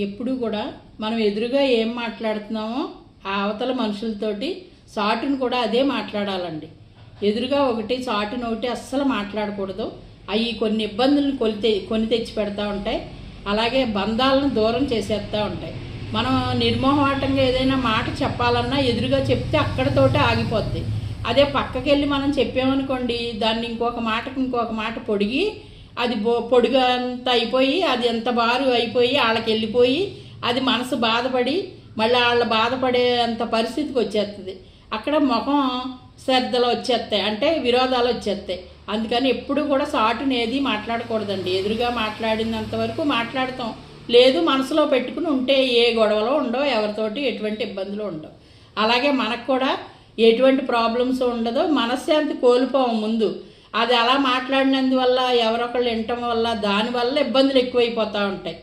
ఎప్పుడు కూడా మనం ఎదురుగా ఏం మాట్లాడుతున్నామో ఆ అవతల మనుషులతోటి సాటును కూడా అదే మాట్లాడాలండి. ఎదురుగా ఒకటి సాటును ఒకటి అస్సలు మాట్లాడకూడదు. అవి కొన్ని ఇబ్బందులను కొని తెచ్చి పెడతా ఉంటాయి. అలాగే బంధాలను దూరం చేసేస్తూ ఉంటాయి. మనం నిర్మోహమాటంగా ఏదైనా మాట చెప్పాలన్నా ఎదురుగా చెప్తే అక్కడితోటే ఆగిపోద్ది. అదే పక్కకెళ్ళి మనం చెప్పామనుకోండి, దాన్ని ఇంకొక మాట పొడిగి అది పొడుగంత అయిపోయి అది ఎంత బారు అయిపోయి వాళ్ళకి వెళ్ళిపోయి అది మనసు బాధపడి మళ్ళీ వాళ్ళ బాధపడే అంత పరిస్థితికి వచ్చేస్తుంది. అక్కడ ముఖం శ్రద్ధలు వచ్చేస్తాయి, అంటే విరోధాలు వచ్చేస్తాయి. అందుకని ఎప్పుడు కూడా సాటుని ఏది మాట్లాడకూడదండి. ఎదురుగా మాట్లాడినంత వరకు మాట్లాడతాం, లేదు మనసులో పెట్టుకుని ఉంటే ఏ గొడవలు ఉండవు, ఎవరితోటి ఎటువంటి ఇబ్బందులు ఉండవు. అలాగే మనకు కూడా ఎటువంటి ప్రాబ్లమ్స్ ఉండదు, మనశ్శాంతి కోల్పోము ముందు. అది అలా మాట్లాడినందువల్ల ఎవరొకళ్ళు వినటం వల్ల దానివల్ల ఇబ్బందులు ఎక్కువైపోతూ ఉంటాయి.